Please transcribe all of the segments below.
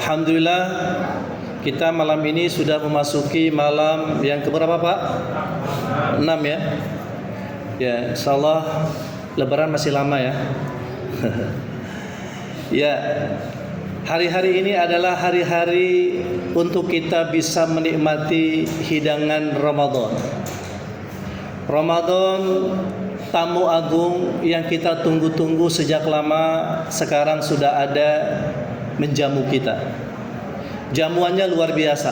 Alhamdulillah kita malam ini sudah memasuki malam yang keberapa Pak? 6 ya. Ya, insyaallah Lebaran masih lama ya. Ya, hari-hari ini adalah hari-hari untuk kita bisa menikmati hidangan Ramadan. Ramadan, tamu agung yang kita tunggu-tunggu sejak lama sekarang sudah ada menjamu kita. Jamuannya luar biasa.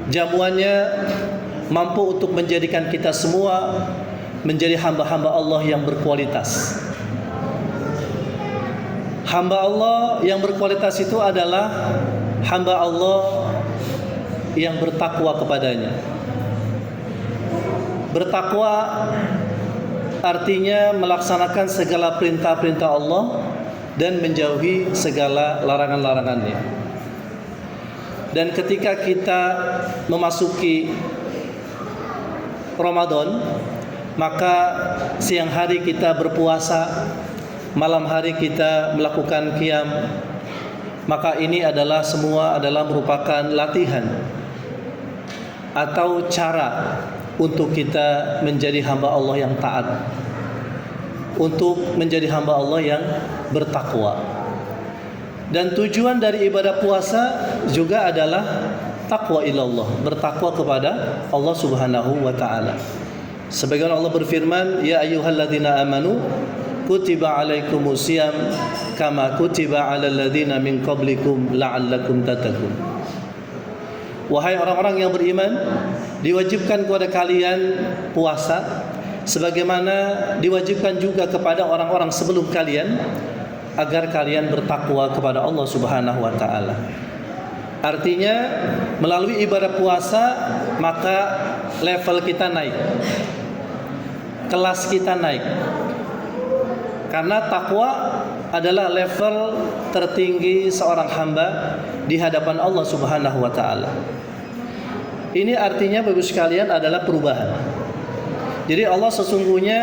Jamuannya mampu untuk menjadikan kita semua menjadi hamba-hamba Allah yang berkualitas. Hamba Allah yang berkualitas itu adalah hamba Allah yang bertakwa kepadanya. Bertakwa artinya melaksanakan segala perintah-perintah Allah dan menjauhi segala larangan-larangannya. Dan ketika kita memasuki Ramadan, maka siang hari kita berpuasa, malam hari kita melakukan qiyam, maka ini adalah semua adalah merupakan latihan atau cara untuk kita menjadi hamba Allah yang taat, untuk menjadi hamba Allah yang bertakwa. Dan tujuan dari ibadah puasa juga adalah takwa ilallah, bertakwa kepada Allah Subhanahu wa taala. Sebagaimana Allah berfirman, ya ayyuhalladzina amanu kutiba alaikumusiyam kama kutiba alal ladzina min qablikum la'allakum tattaqun. Wahai orang-orang yang beriman, diwajibkan kepada kalian puasa sebagaimana diwajibkan juga kepada orang-orang sebelum kalian agar kalian bertakwa kepada Allah Subhanahu wa taala. Artinya melalui ibadah puasa maka level kita naik, kelas kita naik. Karena takwa adalah level tertinggi seorang hamba di hadapan Allah Subhanahu wa taala. Ini artinya Bapak sekalian adalah perubahan. Jadi Allah sesungguhnya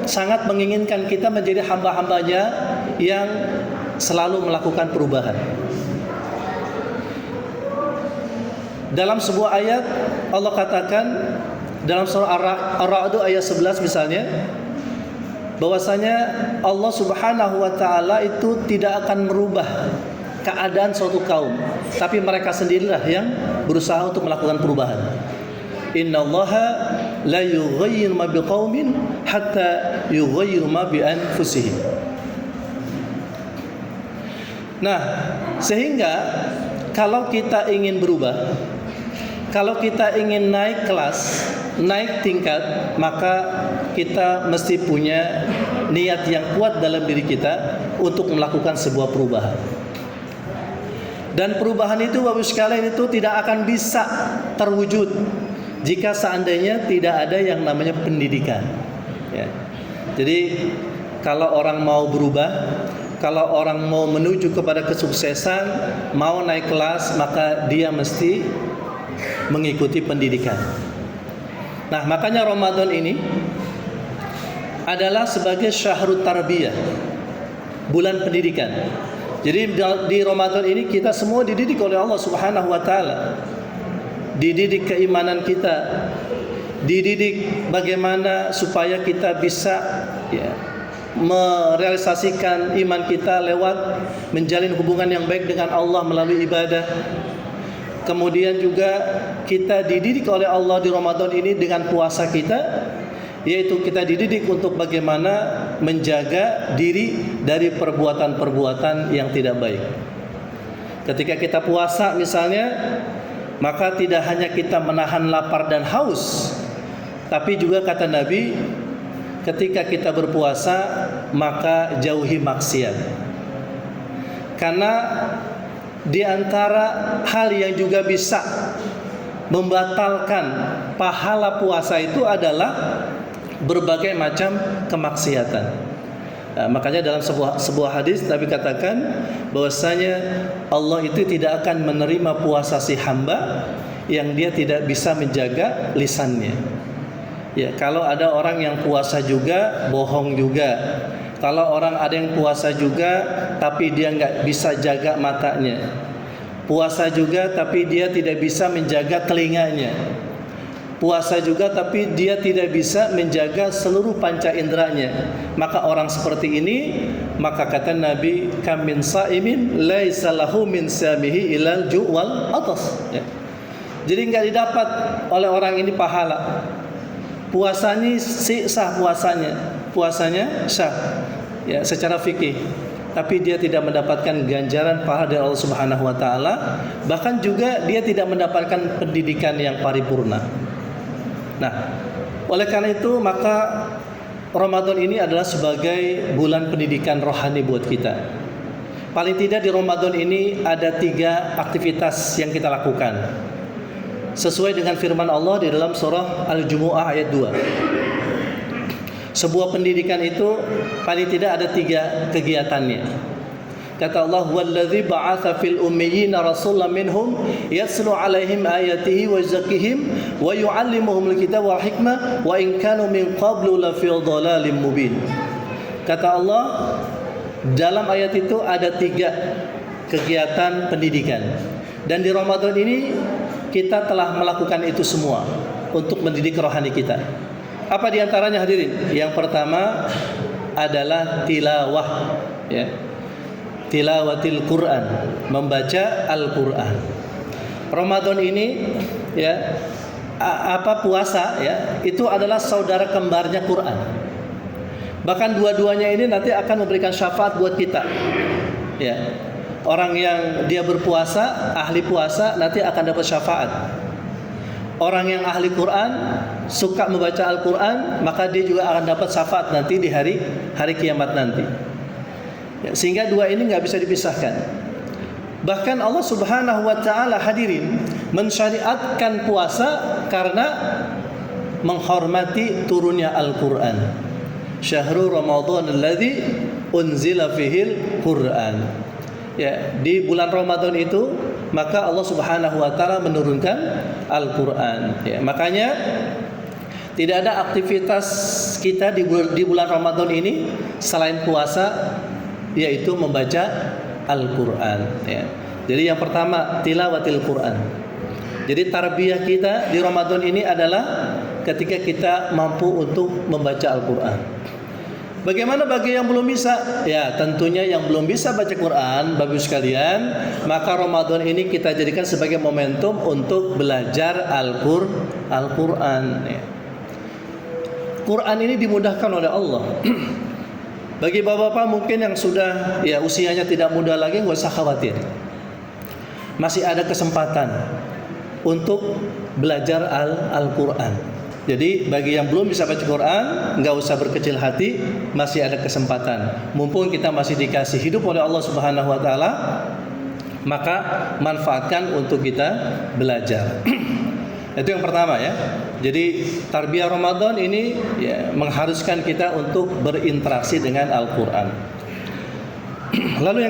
sangat menginginkan kita menjadi hamba-hambanya yang selalu melakukan perubahan. Dalam sebuah ayat Allah katakan dalam surah Ar-Ra'd ayat 11 misalnya, bahwasanya Allah Subhanahu wa taala itu tidak akan merubah keadaan suatu kaum, tapi mereka sendirilah yang berusaha untuk melakukan perubahan. Innallaha la yughayyiru ma biqaumin hatta yughayyiru ma bi anfusihim. Nah, sehingga kalau kita ingin berubah, kalau kita ingin naik kelas, naik tingkat, maka kita mesti punya niat yang kuat dalam diri kita untuk melakukan sebuah perubahan. Dan perubahan itu Bapak sekalian itu tidak akan bisa terwujud jika seandainya tidak ada yang namanya pendidikan. Ya. Jadi kalau orang mau berubah, kalau orang mau menuju kepada kesuksesan, mau naik kelas, maka dia mesti mengikuti pendidikan. Nah, makanya Ramadan ini adalah sebagai syahrut tarbiyah, bulan pendidikan. Jadi di Ramadan ini kita semua dididik oleh Allah Subhanahu wa taala. Dididik keimanan kita, dididik bagaimana supaya kita bisa merealisasikan iman kita lewat menjalin hubungan yang baik dengan Allah melalui ibadah. Kemudian juga kita dididik oleh Allah di Ramadan ini dengan puasa kita, yaitu kita dididik untuk bagaimana menjaga diri dari perbuatan-perbuatan yang tidak baik. Ketika kita puasa misalnya, maka tidak hanya kita menahan lapar dan haus, tapi juga kata Nabi, ketika kita berpuasa maka jauhi maksiat. Karena di antara hal yang juga bisa membatalkan pahala puasa itu adalah berbagai macam kemaksiatan. Nah, makanya dalam sebuah hadis Nabi katakan bahwasanya Allah itu tidak akan menerima puasa si hamba yang dia tidak bisa menjaga lisannya. Ya, kalau ada orang yang puasa juga bohong juga. Kalau orang ada yang puasa juga tapi dia nggak bisa jaga matanya. Puasa juga tapi dia tidak bisa menjaga telinganya. Puasa juga tapi dia tidak bisa menjaga seluruh panca inderanya. Maka orang seperti ini, maka kata Nabi, kam min saimin laisa lahu min samihi ilal ju' wal atas, ya. Jadi enggak didapat oleh orang ini pahala. Puasanya sah, puasanya sah, ya, secara fikih. Tapi dia tidak mendapatkan ganjaran pahala dari Allah Subhanahu wa taala, bahkan juga dia tidak mendapatkan pendidikan yang paripurna. Nah, oleh karena itu maka Ramadan ini adalah sebagai bulan pendidikan rohani buat kita. Paling tidak di Ramadan ini ada 3 aktivitas yang kita lakukan, sesuai dengan firman Allah di dalam surah Al-Jumu'ah ayat 2. Sebuah pendidikan itu paling tidak ada 3 kegiatannya. Kata Allah, "Wallazi ba'atsa fil ummiyina rasulan minhum yatlu 'alaihim ayatihi wa yuzakkihim wa yu'allimuhumul kitaba wal hikmah wa in kanu min qablu lafi dhalalin mubin." Kata Allah, dalam ayat itu ada 3 kegiatan pendidikan. Dan di Ramadan ini kita telah melakukan itu semua untuk mendidik rohani kita. Apa di antaranya hadirin? Yang pertama adalah tilawah, ya. Tilawatil Quran, membaca Al-Quran. Ramadan ini, ya, puasa, ya, itu adalah saudara kembarnya Quran. Bahkan dua-duanya ini nanti akan memberikan syafaat buat kita, ya. Orang yang dia berpuasa, ahli puasa, nanti akan dapat syafaat. Orang yang ahli Quran, suka membaca Al-Quran, maka dia juga akan dapat syafaat nanti di hari kiamat nanti. Ya, sehingga 2 ini nggak bisa dipisahkan. Bahkan Allah Subhanahu wa taala, hadirin, mensyariatkan puasa karena menghormati turunnya Al-Quran. Syahrul Ramadan alladzi unzila fihil Quran. Ya, di bulan Ramadan itu maka Allah Subhanahu wa taala menurunkan Al-Quran. Ya, makanya tidak ada aktivitas kita di bulan Ramadan ini selain puasa, yaitu membaca Al-Quran, ya. Jadi yang pertama tilawatil Quran. Jadi tarbiyah kita di Ramadan ini adalah ketika kita mampu untuk membaca Al-Quran. Bagaimana bagi yang belum bisa? Ya, tentunya yang belum bisa baca Quran, Bapak Ibu sekalian, maka Ramadan ini kita jadikan sebagai momentum untuk belajar Al-Quran, ya. Quran ini dimudahkan oleh Allah. Bagi bapak-bapak mungkin yang sudah, ya, usianya tidak muda lagi, nggak usah khawatir. Masih ada kesempatan untuk belajar Al-Quran. Jadi bagi yang belum bisa baca Quran, nggak usah berkecil hati, masih ada kesempatan. Mumpung kita masih dikasih hidup oleh Allah Subhanahu wa taala, maka manfaatkan untuk kita belajar. Itu yang pertama, ya. Jadi tarbiyah Ramadan ini, ya, mengharuskan kita untuk berinteraksi dengan Al-Quran. Lalu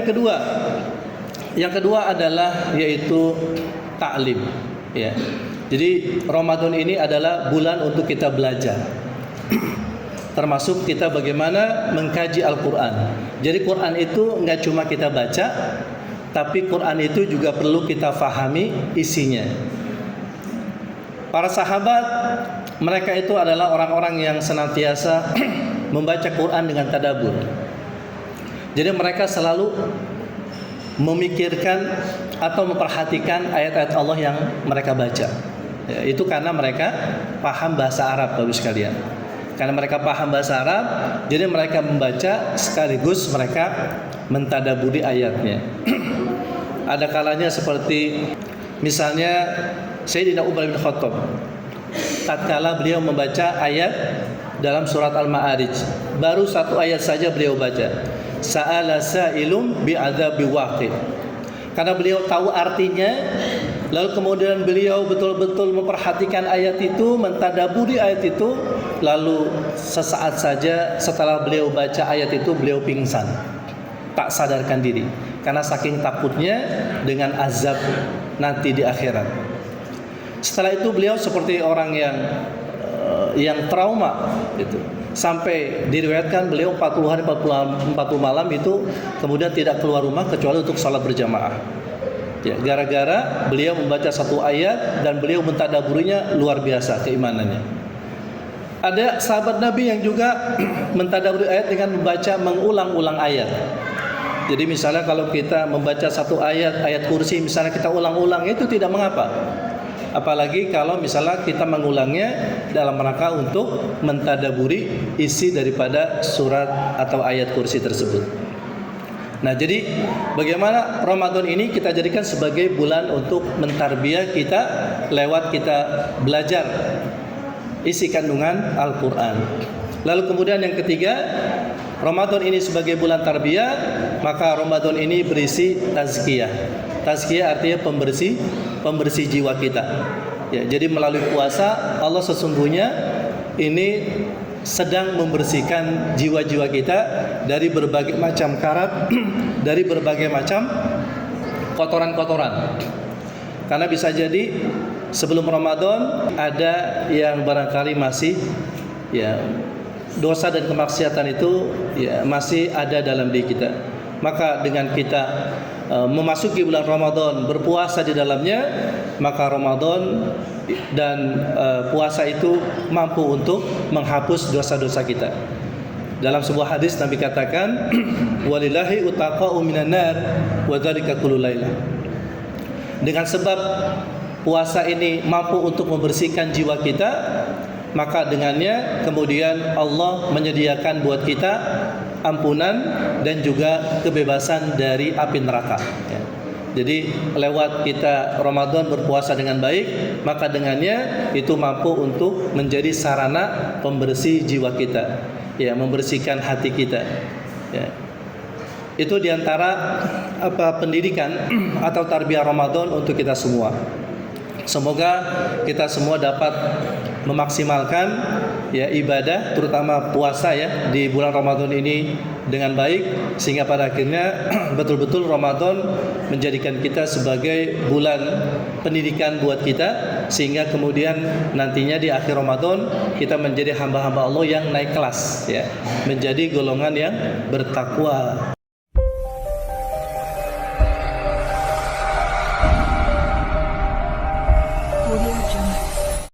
yang kedua adalah yaitu ta'lim, ya. Jadi Ramadan ini adalah bulan untuk kita belajar. Termasuk kita bagaimana mengkaji Al-Quran. Jadi Quran itu nggak cuma kita baca, tapi Quran itu juga perlu kita fahami isinya. Para sahabat, mereka itu adalah orang-orang yang senantiasa membaca Quran dengan tadabbur. Jadi mereka selalu memikirkan atau memperhatikan ayat-ayat Allah yang mereka baca. Ya, itu karena mereka paham bahasa Arab, Bapak sekalian. Karena mereka paham bahasa Arab, jadi mereka membaca sekaligus mereka mentadaburi ayatnya. Ada kalanya seperti misalnya Sayyidina Umar bin Khattab, tatkala beliau membaca ayat dalam surat Al-Ma'arij, baru 1 ayat saja beliau baca, sa'ala sa'ilum bi'adzabi waqi'. Karena beliau tahu artinya, lalu kemudian beliau betul-betul memperhatikan ayat itu, mentadaburi ayat itu, lalu sesaat saja setelah beliau baca ayat itu beliau pingsan, tak sadarkan diri karena saking takutnya dengan azab nanti di akhirat. Setelah itu beliau seperti orang yang trauma gitu. sampai diriwayatkan beliau 40 hari 40 malam itu kemudian tidak keluar rumah kecuali untuk sholat berjamaah. Ya, gara-gara beliau membaca satu ayat dan beliau mentadaburinya luar biasa keimanannya. Ada sahabat Nabi yang juga mentadaburi ayat dengan membaca mengulang-ulang ayat. Jadi misalnya kalau kita membaca satu ayat kursi misalnya kita ulang-ulang itu tidak mengapa. Apalagi kalau misalnya kita mengulangnya dalam rangka untuk mentadaburi isi daripada surat atau ayat kursi tersebut. Nah, jadi bagaimana Ramadan ini kita jadikan sebagai bulan untuk mentarbiyah kita lewat kita belajar isi kandungan Al-Quran. Lalu kemudian yang ketiga, Ramadan ini sebagai bulan tarbiyah, maka Ramadan ini berisi tazkiyah. Tazkiyah artinya pembersih jiwa kita. Ya, jadi melalui puasa Allah sesungguhnya ini sedang membersihkan jiwa-jiwa kita dari berbagai macam karat, dari berbagai macam kotoran-kotoran. Karena bisa jadi sebelum Ramadan ada yang barangkali masih ya dosa dan kemaksiatan itu ya masih ada dalam diri kita. Maka dengan kita memasuki bulan Ramadan, berpuasa di dalamnya, maka Ramadan dan puasa itu mampu untuk menghapus dosa-dosa kita. Dalam sebuah hadis Nabi katakan, "Walillahi utaqa'u minan nar wa dzalika kullu lailah." Dengan sebab puasa ini mampu untuk membersihkan jiwa kita, maka dengannya kemudian Allah menyediakan buat kita ampunan dan juga kebebasan dari api neraka. Ya. Jadi lewat kita Ramadan berpuasa dengan baik, maka dengannya itu mampu untuk menjadi sarana pembersih jiwa kita, ya, membersihkan hati kita. Ya. Itu diantara pendidikan atau tarbiyah Ramadan untuk kita semua. Semoga kita semua dapat memaksimalkan ya ibadah terutama puasa ya di bulan Ramadan ini dengan baik sehingga pada akhirnya betul-betul Ramadan menjadikan kita sebagai bulan pendidikan buat kita sehingga kemudian nantinya di akhir Ramadan kita menjadi hamba-hamba Allah yang naik kelas ya menjadi golongan yang bertakwa.